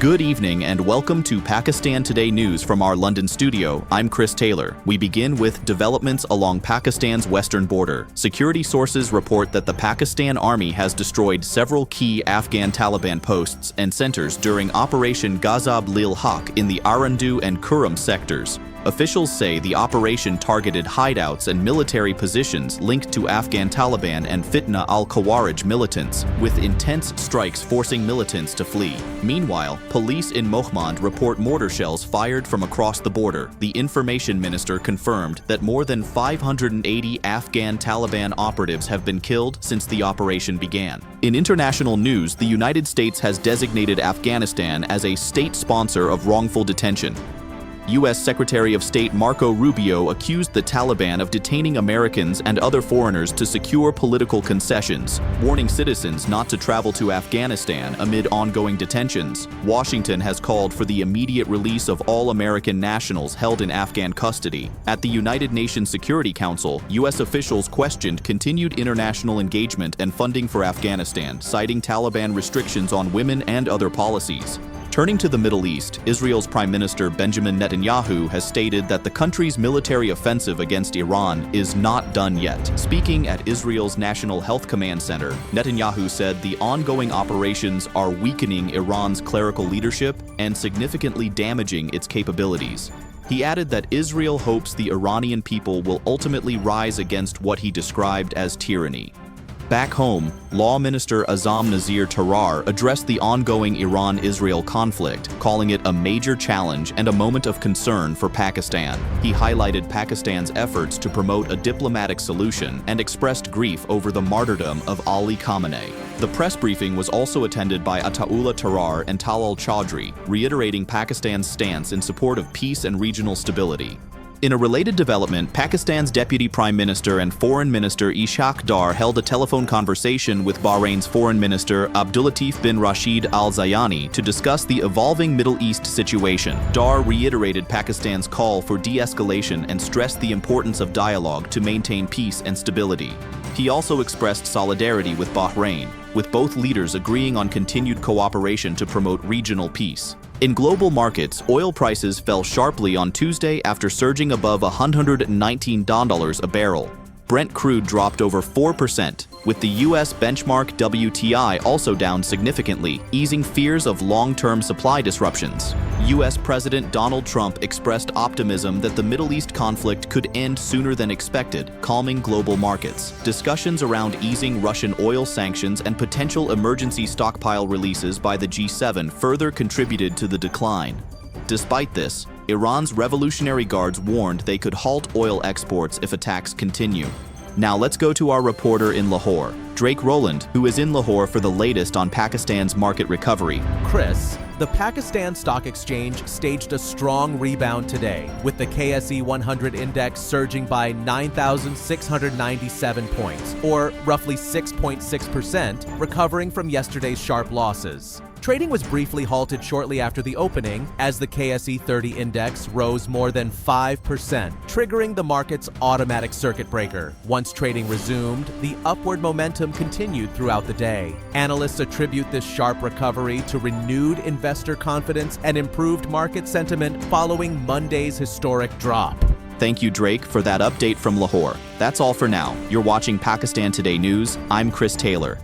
Good evening and welcome to Pakistan Today News from our London studio. I'm Chris Taylor. We begin with developments along Pakistan's western border. Security sources report that the Pakistan Army has destroyed several key Afghan Taliban posts and centers during Operation Ghazab-Lil-Haq in the Arandu and Kurram sectors. Officials say the operation targeted hideouts and military positions linked to Afghan Taliban and Fitna al-Khawarij militants, with intense strikes forcing militants to flee. Meanwhile, police in Mohmand report mortar shells fired from across the border. The information minister confirmed that more than 580 Afghan Taliban operatives have been killed since the operation began. In international news, the United States has designated Afghanistan as a state sponsor of wrongful detention. U.S. Secretary of State Marco Rubio accused the Taliban of detaining Americans and other foreigners to secure political concessions, warning citizens not to travel to Afghanistan amid ongoing detentions. Washington has called for the immediate release of all American nationals held in Afghan custody. At the United Nations Security Council, U.S. officials questioned continued international engagement and funding for Afghanistan, citing Taliban restrictions on women and other policies. Turning to the Middle East, Israel's Prime Minister Benjamin Netanyahu has stated that the country's military offensive against Iran is not done yet. Speaking at Israel's National Health Command Center, Netanyahu said the ongoing operations are weakening Iran's clerical leadership and significantly damaging its capabilities. He added that Israel hopes the Iranian people will ultimately rise against what he described as tyranny. Back home, Law Minister Azam Nazir Tarar addressed the ongoing Iran-Israel conflict, calling it a major challenge and a moment of concern for Pakistan. He highlighted Pakistan's efforts to promote a diplomatic solution and expressed grief over the martyrdom of Ali Khamenei. The press briefing was also attended by Ataullah Tarar and Talal Chaudhry, reiterating Pakistan's stance in support of peace and regional stability. In a related development, Pakistan's Deputy Prime Minister and Foreign Minister Ishaq Dar held a telephone conversation with Bahrain's Foreign Minister Abdulatif bin Rashid Al Zayani to discuss the evolving Middle East situation. Dar reiterated Pakistan's call for de-escalation and stressed the importance of dialogue to maintain peace and stability. He also expressed solidarity with Bahrain, with both leaders agreeing on continued cooperation to promote regional peace. In global markets, oil prices fell sharply on Tuesday after surging above $119 a barrel. Brent crude dropped over 4%, with the U.S. benchmark WTI also down significantly, easing fears of long-term supply disruptions. U.S. President Donald Trump expressed optimism that the Middle East conflict could end sooner than expected, calming global markets. Discussions around easing Russian oil sanctions and potential emergency stockpile releases by the G7 further contributed to the decline. Despite this, Iran's Revolutionary Guards warned they could halt oil exports if attacks continue. Now let's go to our reporter in Lahore, Drake Rowland, who is in Lahore for the latest on Pakistan's market recovery. Chris, the Pakistan Stock Exchange staged a strong rebound today, with the KSE 100 index surging by 9,697 points, or roughly 6.6%, recovering from yesterday's sharp losses. Trading was briefly halted shortly after the opening as the KSE 30 index rose more than 5%, triggering the market's automatic circuit breaker. Once trading resumed, the upward momentum continued throughout the day. Analysts attribute this sharp recovery to renewed investor confidence and improved market sentiment following Monday's historic drop. Thank you, Drake, for that update from Lahore. That's all for now. You're watching Pakistan Today News. I'm Chris Taylor.